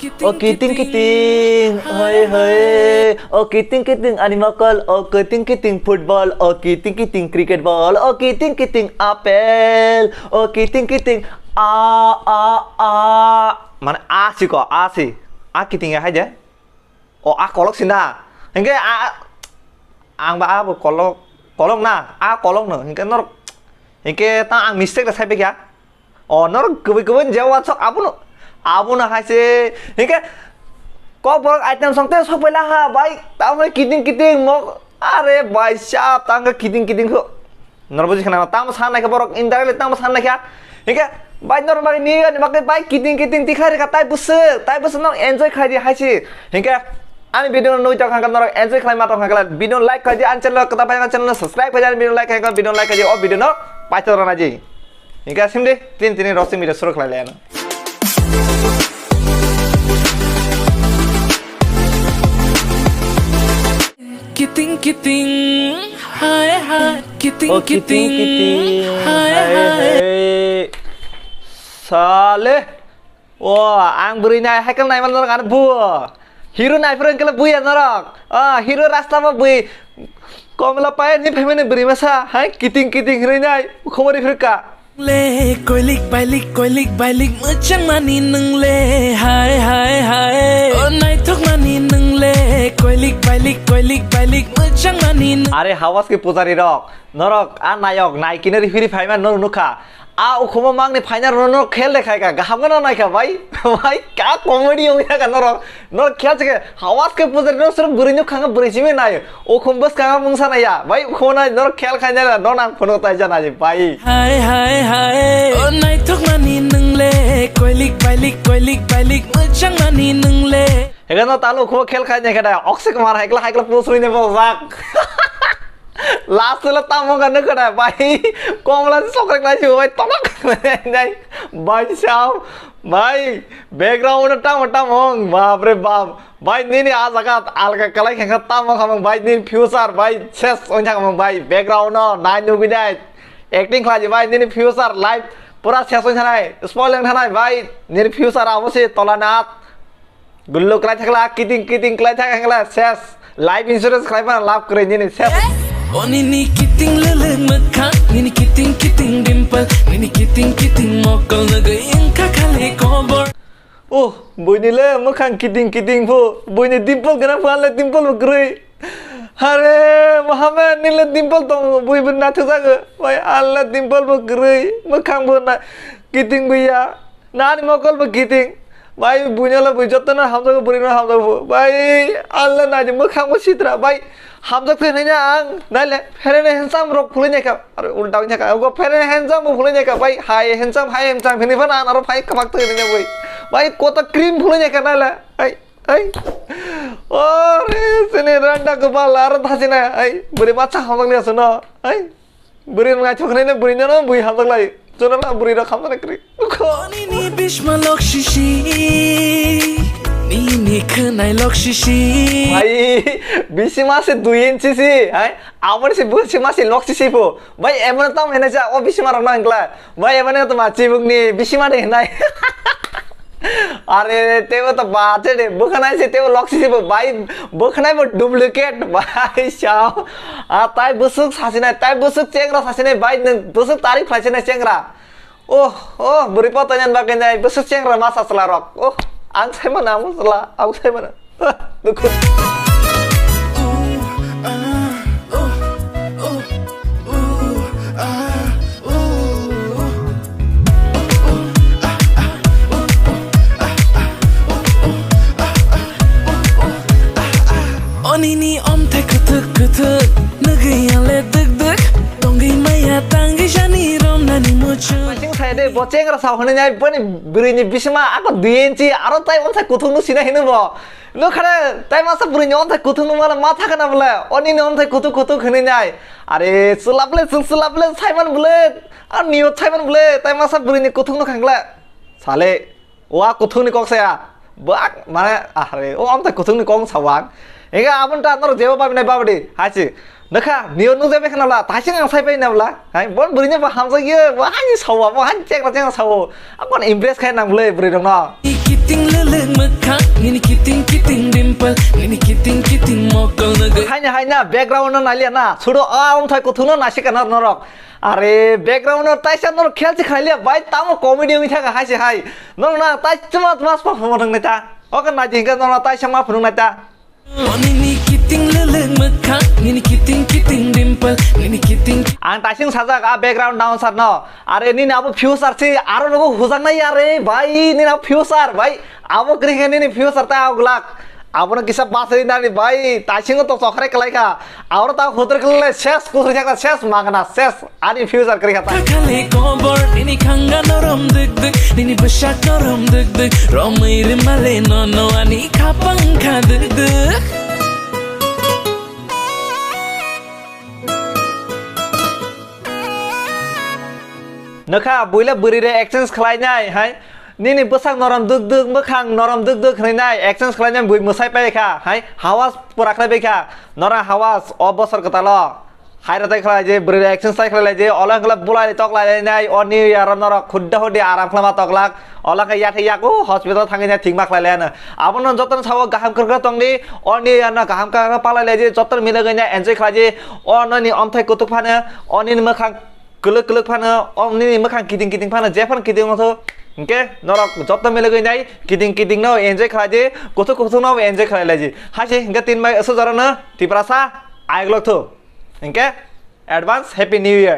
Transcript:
Oh kiting hey oh kiting animal call oh kiting football oh kiting cricket ball oh kiting apple oh kiting mana a sih kok a sih a kiting aja oh a kolok sih nah hingga a ang ba a kolok na a kolok no hingga ta ang mistake dah saya pikir oh nor kebetulan jawab sok apa nak kasih hingga kau boleh item songte sok bela ha baik tahu kiting mau are baik siap tangga kiting kok normal sih kenapa tamu sana ke borok indra tamu sana ke hingga baik normal ni kan makai baik kiting tikhari kata tai bus nong enjoy khaji haji hingga ani video nu jauh kan norok enjoy khai matong kan video like khaji an channel kita panjang channel subscribe khaji video like khaji oh video no pacaran aja hingga sim deh tin roasting video suruh kalian Kiting hai kiting hai Saleh wah ang beri nai hai kan nai man norok an bu hero nai friend kala bu ya norok hero rasta ma bu komla pae ni pheme ne beri masa hai kiting hero nai khomari frika le koilik bailik macam mani neng le hai oh nai thok mani neng le koilik bailik macam mani are hawas ke pujari rok norok a nayok nai kineri firi phaiman nor nukha a ukhoma mang ni phaina no khel dekhai ka gaham na nai ka bhai ka comedy ho ya ka nor khel che hawas ke pujari no sur buri no khanga buri jime nai ukhom bas ka mungsa na ya bhai ukhona nor khel khai na no nang phono tai jana ji bhai hai oh nai thok mani neng le koilik bailik macam mani neng le Hegan talu kho khel khai ne kada oxy kumar haikla pusri ne bozak last la tamo kan kada bhai komla sokrak lai chu bhai tomak nai bhai sao bhai background tam hong baap re baap bhai ni a jaga alga kalai khang tam kham bhai ni future bhai ses onja kham bhai background no nai nu bidai acting khlai bhai ni future live pura ses onja nai spoiler thanai bhai ni future avose tolanat Gullo kelai thakla kiting kelai thakla ses life insurance kelai ma lav kore ni ses oh ni kiting lele makha ni kiting dimple ni kiting mokol naga inka khale kobor oh boy ni le makhang kiting pho boy ni dimple gana phan le dimple kore hare mohammed ni le dimple tong boy bin na thaga boy alla dimple kore makhang bo na kiting buya nani mokol bo kiting Bhai bunya la bujat na ham jaga buri na ham jaga bhai Allah na je makhang mo sitra bhai ham jaga phene na ang nale phene na handsome rok phule ne ka are ulta nya ka go phene handsome mo phule ne ka bhai hi handsome phene phana aro bhai kamak to ne bhai kota cream phule ne ka nale ai ore sene randa ko bal ar thasina ai buri bacha ham jaga le suno ai buri na chokne ne buri na bui ham jaga lai Jangan lah beri dah kamu nak kiri. Ni bisma lok shishi, ni kenai lok shishi. Bhai, bisma se 2 inci sih, hai? Awal se bisma se lok shishi po. Bhai, emang tahu mana sih? Oh bisma orang angkla. Bhai, emang tu macam ni bisma deh nai. Are tewo to baate de bukanai se tewo lok shishi po. Bhai, bukanai po duplicate. Bhai, siao. Tai busuk sasinai, tai busuk cengra sasinai. Bhai, busuk tarik sasinai cengra. Oh, beri pertanyaan bagian busuk cengra masa selarok. Oh, ang saya mana musla, ang saya mana. Dukun. Ini om teh kutuk negeri yang ledek tonggi maya tanggi shani rom nani mucu macing saya deh boceng rasa hone nyai bani berinya bisma aku 2 inci aro tai om teh kutuk nu sina hinu bo lu khana tai masa berinya om teh kutuk nu mala matha kana bole oni om teh kutuk hine nyai are sulable saiman bole ar niyo saiman bole tai masa berinya kutuk nu khangla sale wa kutuk ni kok saya bak mana are om teh kutuk ni kong sawang Ega abon ta nor jewa pabi nai babadi hachi nakha niyo nu jebe khanala tasing ang sai pai nabla hai bon burinya ba hamsa ye ba hani sawa ba han chek ra chang sawo akon impress khai nang le buri dong no kiting lele makha kiting dimple Nini kiting mokol naga hanya background na nalia na sudo thai ko thuno na sikana norok are background na tai sa nor khel khalia bai tamo comedy mi thaka hai se hai nor na tai chama mas pa phomong neta okan na jinga nor tai sama phung neta Nini kiting leleng mekak Nini kiting dimple Nini kiting ang tasing sajak background down sar no are ni na future si aro logo hujang na yare bhai ni na future bhai abo kri ni future ta aglak आपन किसा बात है ना भाई ताशिंग तो सखरे कलाई का और ता खुदर कले शेष कुछ जगह शेष मांगना शेष आनी फ्यूचर करी खाता खाले कोबर निनी खंगा नरम दग दग निनी बशा नरम दग दग रमेर माले नो आनी खापंग खा दग दग नखा बुइला बुरी रे एक्सचेंज खलाइनाय हाय Nini besar noram dug mekang noram dug krenai action kalian bui musai peka hai hawas purakna beka nora hawas obosor ketalo hai ratai khala je beri action sai khala je olah khala bulai tok lai nai oni yaram nora khudda hodi aram khala toklak olah ka yat yaku hospital thangina thingmak lai na abon joton sawo gaham kerga tongni oni yana gaham ka pala lai je joton milaganya enjoy khala je onani omthai kutuk phana oni mekang kelek phana oni mekang kiting phana je phan kiting tho okay नरक जब मिले गई नहीं kiting ना enjoy खा जे कोथो ना enjoy खा ले जी हाँ जी इनका 3 बाई असो जरा ना तिपरासा आएग लोग तो इनके एडवांस हैप्पी न्यू ईयर